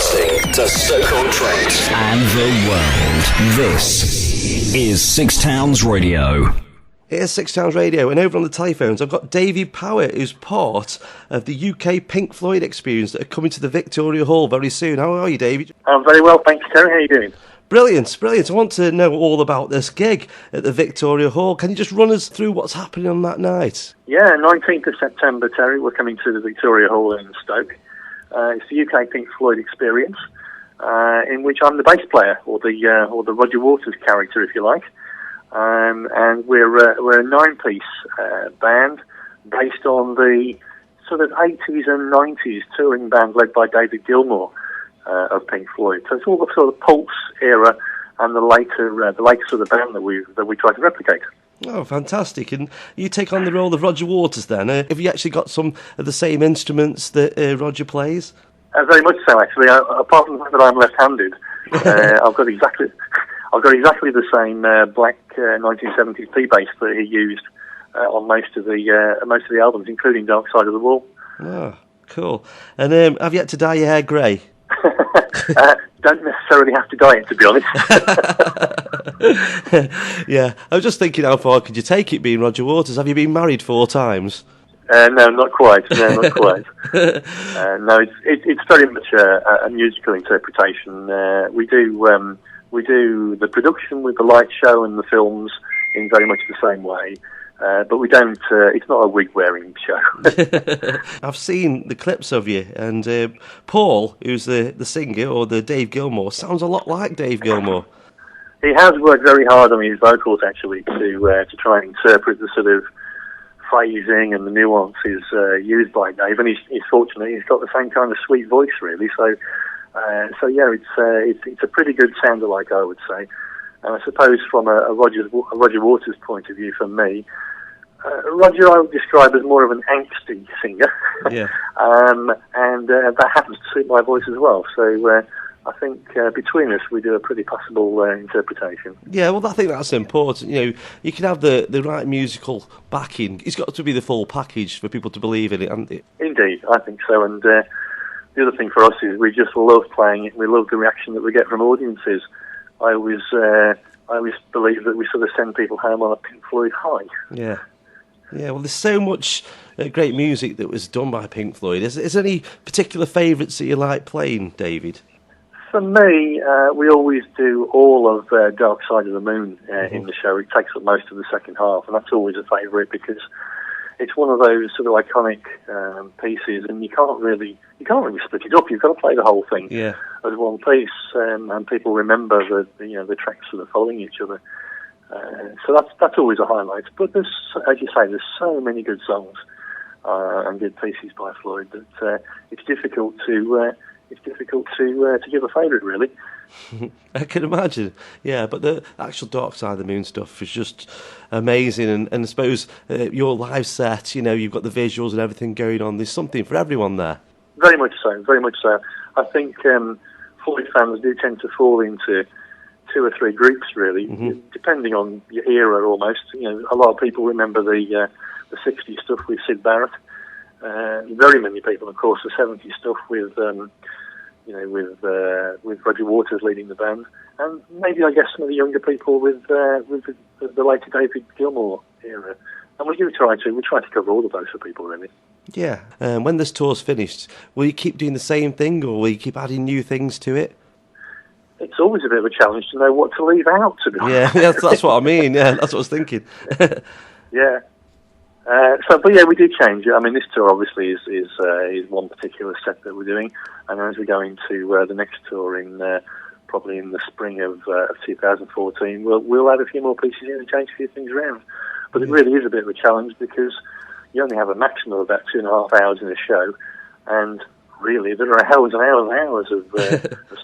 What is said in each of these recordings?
Broadcasting to Stoke-on-Trent and the world. This is Six Towns Radio. Here's Six Towns Radio, and over on the telephones I've got David Power, who's part of the UK Pink Floyd Experience that are coming to the Victoria Hall very soon. How are you, David? I'm very well, thank you, Terry. How are you doing? Brilliant. I want to know all about this gig at the Victoria Hall. Can you just run us through what's happening on that night? Yeah, 19th of September, Terry, we're coming to the Victoria Hall in Stoke. It's the UK Pink Floyd Experience, in which I'm the bass player, or the Roger Waters character, if you like. And we're a 9-piece band based on the sort of 80s and 90s touring band led by David Gilmour of Pink Floyd. So it's all the sort of Pulse era and the later sort of band that we try to replicate. Oh, fantastic! And you take on the role of Roger Waters then. Have you actually got some of the same instruments that Roger plays? Very much so, actually. Apart from the fact that I'm left-handed, I've got exactly the same black 1970s P bass that he used on most of the albums, including Dark Side of the Wall. Oh, cool! And have you had to dye your hair grey? Don't necessarily have to dye it, to be honest. Yeah, I was just thinking, how far could you take it being Roger Waters? Have you been married 4 times? No, not quite. No, not quite. No, it's very much a musical interpretation. We do the production with the light show and the films in very much the same way. But we don't. It's not a wig-wearing show. I've seen the clips of you, and Paul, who's the singer, or the Dave Gilmour, sounds a lot like Dave Gilmour. He has worked very hard on his vocals, actually, to try and interpret the sort of phrasing and the nuances used by Dave. And he's fortunate; he's got the same kind of sweet voice, really. So yeah, it's a pretty good sound-alike, I would say. And I suppose from a Roger Waters point of view, for me, Roger I would describe as more of an angsty singer. Yeah. And that happens to suit my voice as well. So I think between us we do a pretty passable interpretation. Yeah, well, I think that's important. You know, you can have the right musical backing. It's got to be the full package for people to believe in it, hasn't it? Indeed, I think so. And the other thing for us is we just love playing it. We love the reaction that we get from audiences. I always believe that we sort of send people home on a Pink Floyd high. Yeah. Well, there's so much great music that was done by Pink Floyd. Is there any particular favourites that you like playing, David? For me, we always do all of Dark Side of the Moon in the show. It takes up most of the second half, and that's always a favourite because it's one of those sort of iconic pieces, and you can't really split it up. You've got to play the whole thing as one piece, and people remember the tracks that are following each other. So that's always a highlight. But there's, as you say, there's so many good songs and good pieces by Floyd that it's difficult to give a favourite, really. I can imagine, yeah, but the actual Dark Side of the Moon stuff is just amazing, and I suppose your live set, you know, you've got the visuals and everything going on, there's something for everyone there. Very much so. I think Floyd fans do tend to fall into 2 or 3 groups, really, depending on your era almost. You know, a lot of people remember the 60s stuff with Syd Barrett. Very many people, of course, the 70s stuff with Roger Waters leading the band, and maybe I guess some of the younger people with the later David Gilmour era. And we try to cover all of those for people, really. Yeah. When this tour's finished, will you keep doing the same thing, or will you keep adding new things to it? It's always a bit of a challenge to know what to leave out, to be honest. Yeah, that's what I mean. Yeah, that's what I was thinking. Yeah. But we do change it. I mean, this tour obviously is one particular set that we're doing, and as we go into the next tour probably in the spring of 2014, we'll add a few more pieces in and change a few things around. But it really is a bit of a challenge because you only have a maximum of about 2.5 hours in a show, and really there are hours and hours and hours of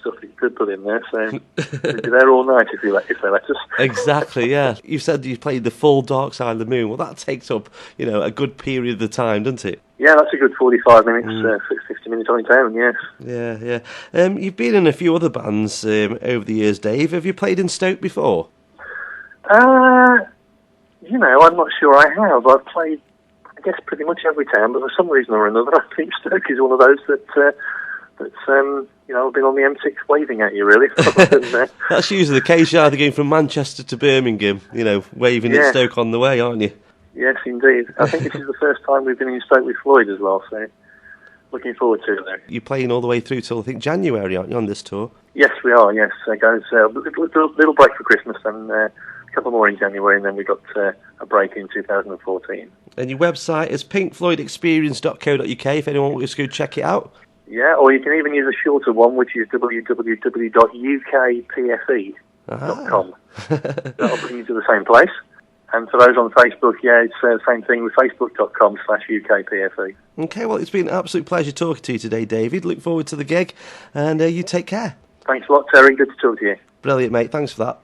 stuff that you could put in there, so we'd be there all night if they let us. Exactly, yeah. You said you played the full Dark Side of the Moon. Well, that takes up, a good period of the time, doesn't it? Yeah, that's a good 45 minutes, 50 minutes on its own, yes. Yeah. You've been in a few other bands over the years, Dave. Have you played in Stoke before? I'm not sure I have. I've played, I guess, pretty much every town, but for some reason or another, I think Stoke is one of those that But, I've been on the M6 waving at you, really. That's usually the case. You're either going from Manchester to Birmingham, waving at Stoke on the way, aren't you? Yes, indeed. I think this is the first time we've been in Stoke with Floyd as well, so looking forward to it, though. You're playing all the way through till, I think, January, aren't you, on this tour? Yes, we are, yes. It goes a little break for Christmas and a couple more in January, and then we got a break in 2014. And your website is pinkfloydexperience.co.uk if anyone wants to go check it out. Yeah, or you can even use a shorter one, which is www.ukpfe.com. That'll bring you to the same place. And for those on Facebook, it's the same thing with facebook.com/UKPFE. Okay, well, it's been an absolute pleasure talking to you today, David. Look forward to the gig, and you take care. Thanks a lot, Terry. Good to talk to you. Brilliant, mate. Thanks for that.